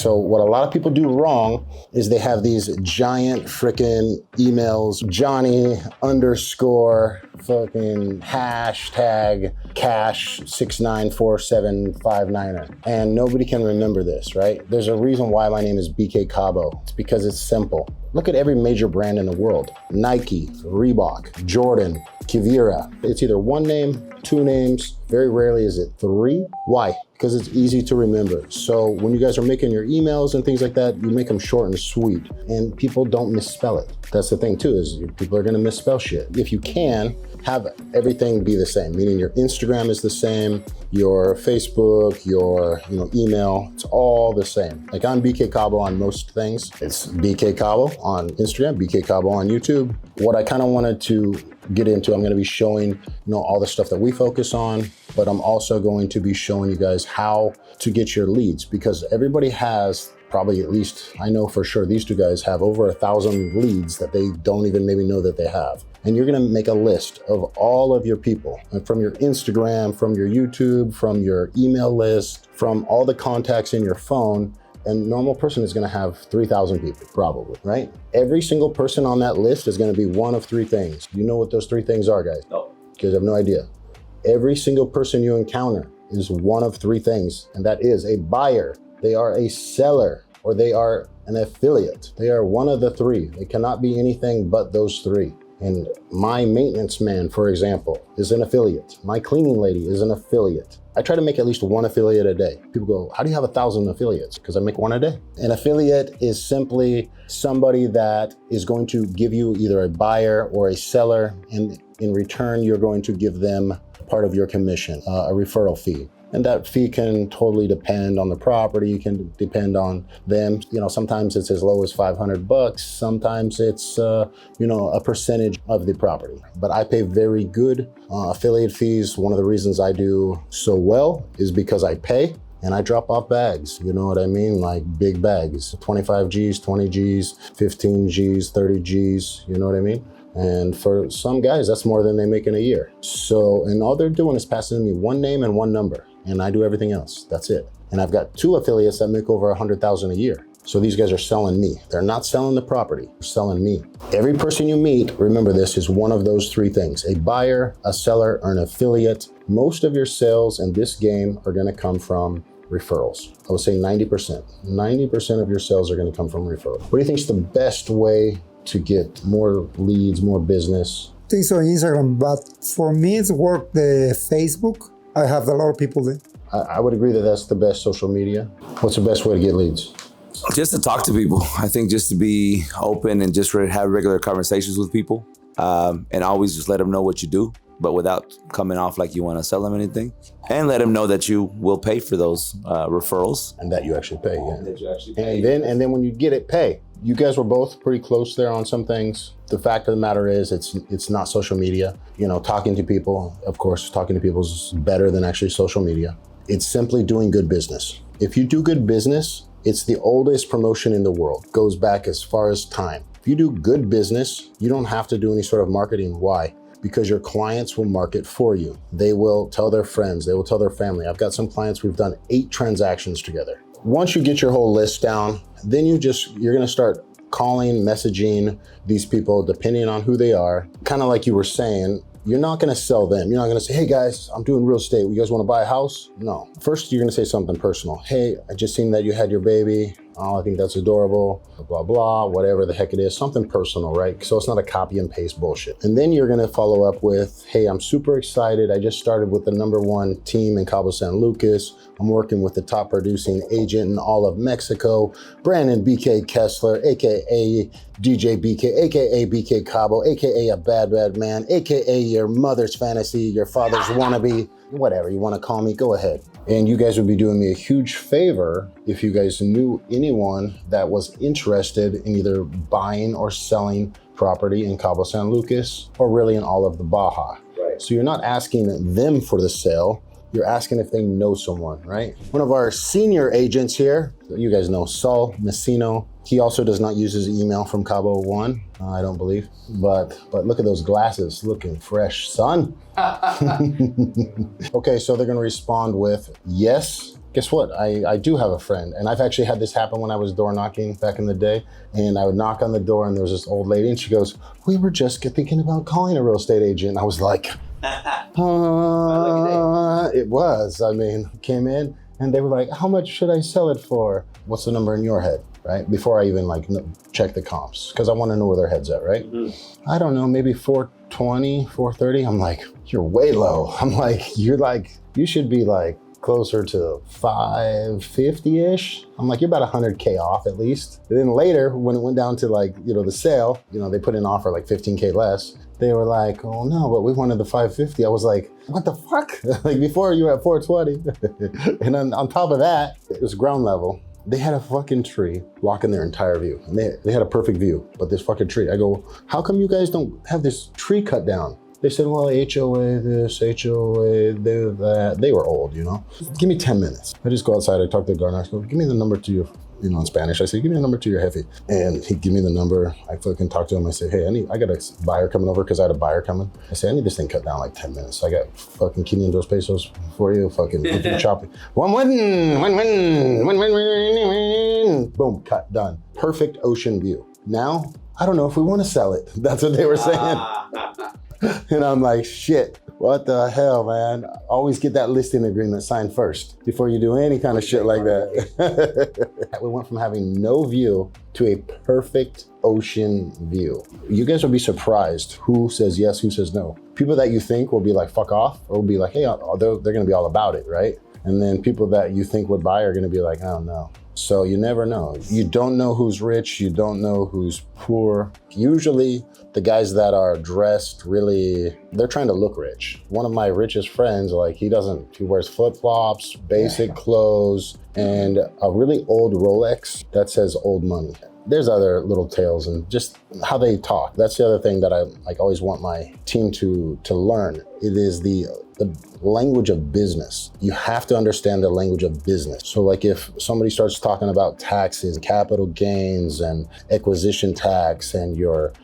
So what a lot of people do wrong is they have these giant freaking emails, Johnny underscore fucking hashtag cash 694759er. And nobody can remember this, right? There's a reason why my name is BK Cabo. It's because it's simple. Look at every major brand in the world. Nike, Reebok, Jordan, Kivira. It's either one name, two names. Very rarely is it three. Why? Because it's easy to remember. So when you guys are making your emails and things like that, you make them short and sweet, and people don't misspell it. That's the thing too, is people are gonna misspell shit. If you can, have everything be the same, meaning your Instagram is the same, your Facebook, your email, it's all the same. Like I'm BK Cabo on most things. It's BK Cabo on Instagram, BK Cabo on YouTube. What I kind of wanted to get into, I'm going to be showing all the stuff that we focus on, but I'm also going to be showing you guys how to get your leads, because everybody has probably, at least I know for sure, these two guys have over 1,000 leads that they don't even maybe know that they have. And you're gonna make a list of all of your people, and from your Instagram, from your YouTube, from your email list, from all the contacts in your phone. And normal person is gonna have 3,000 people, probably, right? Every single person on that list is gonna be one of three things. You know what those three things are, guys? No. You guys have no idea. Every single person you encounter is one of three things, and that is a buyer, they are a seller, or they are an affiliate. They are one of the three. They cannot be anything but those three. And my maintenance man, for example, is an affiliate. My cleaning lady is an affiliate. I try to make at least one affiliate a day. People go, how do you have 1,000 affiliates? Because I make one a day. An affiliate is simply somebody that is going to give you either a buyer or a seller, and in return, you're going to give them part of your commission, a referral fee. And that fee can totally depend on the property, can depend on them. Sometimes it's as low as $500. Sometimes it's, a percentage of the property. But I pay very good affiliate fees. One of the reasons I do so well is because I pay and I drop off bags. You know what I mean? Like big bags, 25 G's, 20 G's, 15 G's, 30 G's, you know what I mean? And for some guys, that's more than they make in a year. So, and all they're doing is passing me one name and one number, and I do everything else. That's it. And I've got two affiliates that make over 100,000 a year. So these guys are selling me. They're not selling the property, they're selling me. Every person you meet, remember this, is one of those three things: a buyer, a seller, or an affiliate. Most of your sales in this game are gonna come from referrals. I would say 90%. 90% of your sales are gonna come from referrals. What do you think is the best way to get more leads, more business? I think so, Instagram, but for me it's work the Facebook. I have a lot of people there. I would agree that that's the best social media. What's the best way to get leads? Just to talk to people. I think just to be open and just have regular conversations with people, and always just let them know what you do, but without coming off like you want to sell them anything, and let them know that you will pay for those referrals. And that you actually pay, yeah. That you actually pay. And then when you get it, pay. You guys were both pretty close there on some things. The fact of the matter is it's not social media. Talking to people, of course, talking to people is better than actually social media. It's simply doing good business. If you do good business, it's the oldest promotion in the world. It goes back as far as time. If you do good business, you don't have to do any sort of marketing. Why? Because your clients will market for you. They will tell their friends, they will tell their family. I've got some clients, we've done 8 transactions together. Once you get your whole list down, then you're gonna start calling, messaging these people depending on who they are. Kind of like you were saying, you're not gonna sell them. You're not gonna say, hey guys, I'm doing real estate. You guys wanna buy a house? No. First, you're gonna say something personal. Hey, I just seen that you had your baby. Oh, I think that's adorable, blah, blah, whatever the heck it is, something personal, right? So it's not a copy and paste bullshit. And then you're gonna follow up with, hey, I'm super excited. I just started with the #1 team in Cabo San Lucas. I'm working with the top producing agent in all of Mexico, Brandon BK Kessler, AKA DJ BK, AKA BK Cabo, AKA a bad, bad man, AKA your mother's fantasy, your father's wannabe, whatever you wanna call me, go ahead. And you guys would be doing me a huge favor if you guys knew anyone that was interested in either buying or selling property in Cabo San Lucas, or really in all of the Baja. Right. So you're not asking them for the sale, you're asking if they know someone, right? One of our senior agents here, you guys know Saul Messino. He also does not use his email from Cabo One, I don't believe. But look at those glasses, looking fresh, son. Okay, so they're gonna respond with, yes, guess what? I do have a friend. And I've actually had this happen when I was door knocking back in the day. And I would knock on the door and there was this old lady and she goes, we were just thinking about calling a real estate agent. And I was like, it was. I mean, came in and they were like, how much should I sell it for? What's the number in your head, right? Before I even like check the comps, because I want to know where their head's at, right? Mm-hmm. I don't know, maybe 420, 430. I'm like, you're way low. I'm like, you should be like closer to 550-ish. I'm like, you're about 100K off at least. And then later, when it went down to like, the sale, they put in an offer like 15K less. They were like, oh no, but we wanted the 550. I was like, what the fuck? Like before you were at 420. And then on top of that, it was ground level. They had a fucking tree blocking their entire view. And they had a perfect view, but this fucking tree. I go, how come you guys don't have this tree cut down? They said, well, HOA this, HOA that. They were old, Give me 10 minutes. I just go outside, I talk to the gardener, I go, give me the number to your, in Spanish. I say, give me the number to your jefe. And he'd give me the number. I fucking talk to him. I say, hey, I got a buyer coming over because I had a buyer coming. I say, I need this thing cut down like 10 minutes. I got fucking 500 pesos for you. Fucking chop it. One win. Boom, cut, done. Perfect ocean view. Now, I don't know if we want to sell it. That's what they were saying. And I'm like, shit, what the hell, man? Always get that listing agreement signed first before you do any kind of shit like that. We went from having no view to a perfect ocean view. You guys will be surprised who says yes, who says no. People that you think will be like, fuck off, or will be like, hey, they're going to be all about it, right? And then people that you think would buy are going to be like, oh no. So you never know. You don't know who's rich. You don't know who's poor. Usually the guys that are dressed really, they're trying to look rich. One of my richest friends, he wears flip-flops, basic clothes, and a really old Rolex that says old money. There's other little tales and just how they talk. That's the other thing that I always want my team to learn. It is the language of business. You have to understand the language of business. So if somebody starts talking about taxes, capital gains and acquisition tax and your,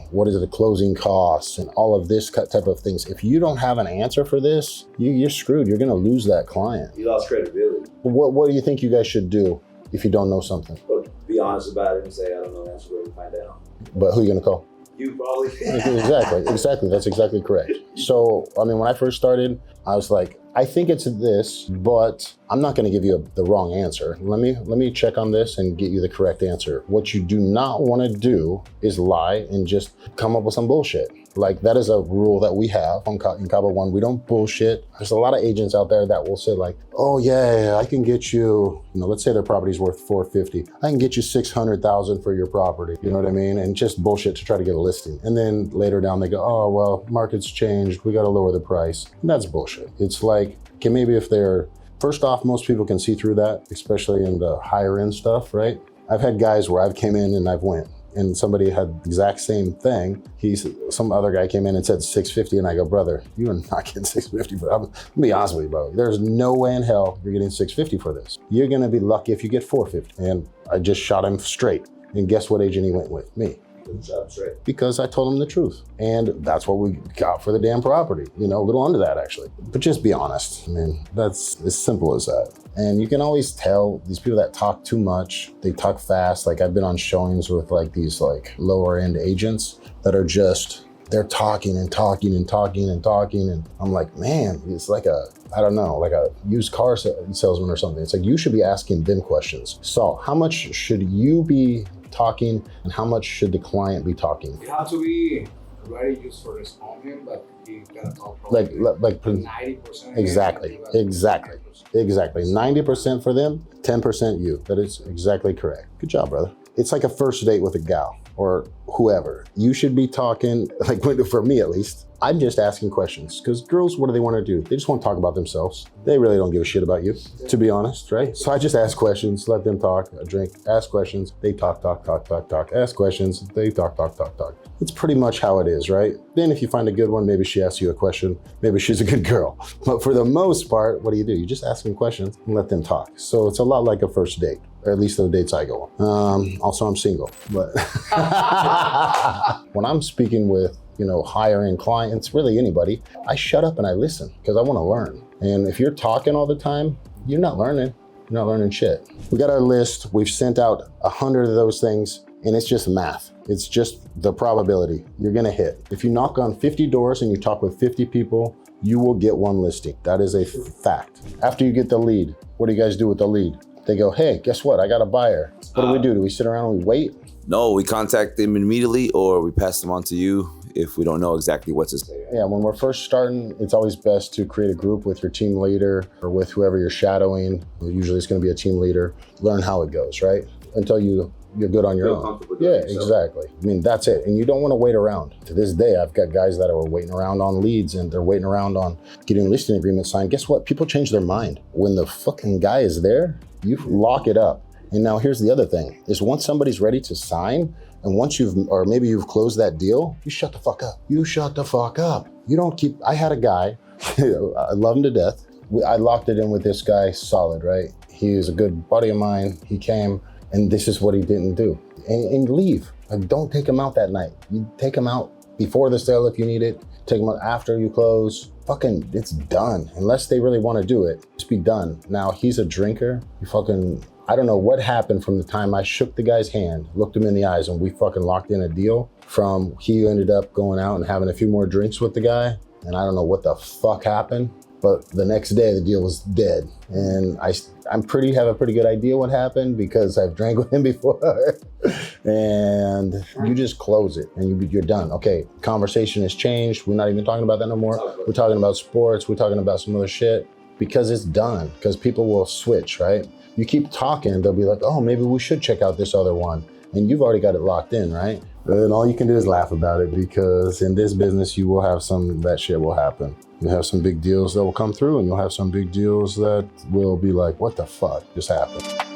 what is the closing costs and all of this type of things. If you don't have an answer for this, you're screwed. You're going to lose that client. You lost credibility. What do you think you guys should do if you don't know something? Be honest about it and say, I don't know the answer, but find out. But who are you going to call? You probably. Exactly. That's exactly correct. So, when I first started, I was like, I think it's this, but I'm not going to give you the wrong answer. Let me check on this and get you the correct answer. What you do not want to do is lie and just come up with some bullshit. That is a rule that we have in Cabo One. We don't bullshit. There's a lot of agents out there that will say oh yeah, I can get you, let's say their property's worth $450. I can get you $600,000 for your property. You know what I mean? And just bullshit to try to get a listing. And then later down they go, oh, well, market's changed. We got to lower the price. And that's bullshit. It's okay, maybe if first off, most people can see through that, especially in the higher end stuff, right? I've had guys where I've came in and I've went, and somebody had the exact same thing. Some other guy came in and said 650, and I go, brother, you are not getting 650, but I'm gonna be honest with you, bro. There's no way in hell you're getting 650 for this. You're gonna be lucky if you get 450. And I just shot him straight. And guess what agent he went with? Me. Because I told him the truth. And that's what we got for the damn property. A little under that actually. But just be honest. That's as simple as that. And you can always tell these people that talk too much, they talk fast. I've been on showings with these lower end agents that are just, they're talking and talking and talking and talking. And I'm like, man, it's like a used car salesman or something. It's you should be asking them questions. So how much should you be talking and how much should the client be talking? You have to be ready just for responding, but you gotta talk like 90%. Exactly. 90% for them, 10% you. That is exactly correct. Good job, brother. It's like a first date with a gal or whoever. You should be talking, for me at least, I'm just asking questions because girls, what do they want to do? They just want to talk about themselves. They really don't give a shit about you, to be honest, right? So I just ask questions, let them talk, drink, ask questions, they talk, ask questions, they talk. It's pretty much how it is, right? Then if you find a good one, maybe she asks you a question, maybe she's a good girl. But for the most part, what do? You just ask them questions and let them talk. So it's a lot like a first date, or at least the dates I go on. Also, I'm single, but when I'm speaking with higher end clients, really anybody, I shut up and I listen because I want to learn. And if you're talking all the time, you're not learning. You're not learning shit. We got our list. We've sent out 100 of those things, and it's just math. It's just the probability you're gonna hit. If you knock on 50 doors and you talk with 50 people, you will get one listing. That is a fact. After you get the lead, what do you guys do with the lead? They go, hey, guess what? I got a buyer. What do we do? Do we sit around and we wait? No, we contact them immediately, or we pass them on to you if we don't know exactly what to say. Yeah, when we're first starting, it's always best to create a group with your team leader or with whoever you're shadowing. Usually it's gonna be a team leader. Learn how it goes, right? Until you're good on your own. Yeah, exactly. I mean, that's it. And you don't want to wait around. To this day, I've got guys that are waiting around on leads and they're waiting around on getting listing agreements signed. Guess what? People change their mind. When the fucking guy is there, you lock it up. And now here's the other thing, is once somebody's ready to sign, and once maybe you've closed that deal, you shut the fuck up. You shut the fuck up. You don't keep, I had a guy, I love him to death. I locked it in with this guy solid, right? He is a good buddy of mine. He came, and this is what he didn't do. And leave. Like, don't take him out that night. You take him out before the sale if you need it. Take him out after you close. Fucking, it's done. Unless they really want to do it, just be done. Now, he's a drinker. I don't know what happened from the time I shook the guy's hand, looked him in the eyes, and we fucking locked in a deal, from he ended up going out and having a few more drinks with the guy. And I don't know what the fuck happened, but the next day the deal was dead. And I have a pretty good idea what happened because I've drank with him before. And you just close it and you're done. Okay, conversation has changed. We're not even talking about that no more. We're talking about sports. We're talking about some other shit because it's done. Because people will switch, right? You keep talking, they'll be like, oh, maybe we should check out this other one. And you've already got it locked in, right? And all you can do is laugh about it because in this business, you will have that shit will happen. You'll have some big deals that will come through and you'll have some big deals that will be like, what the fuck just happened?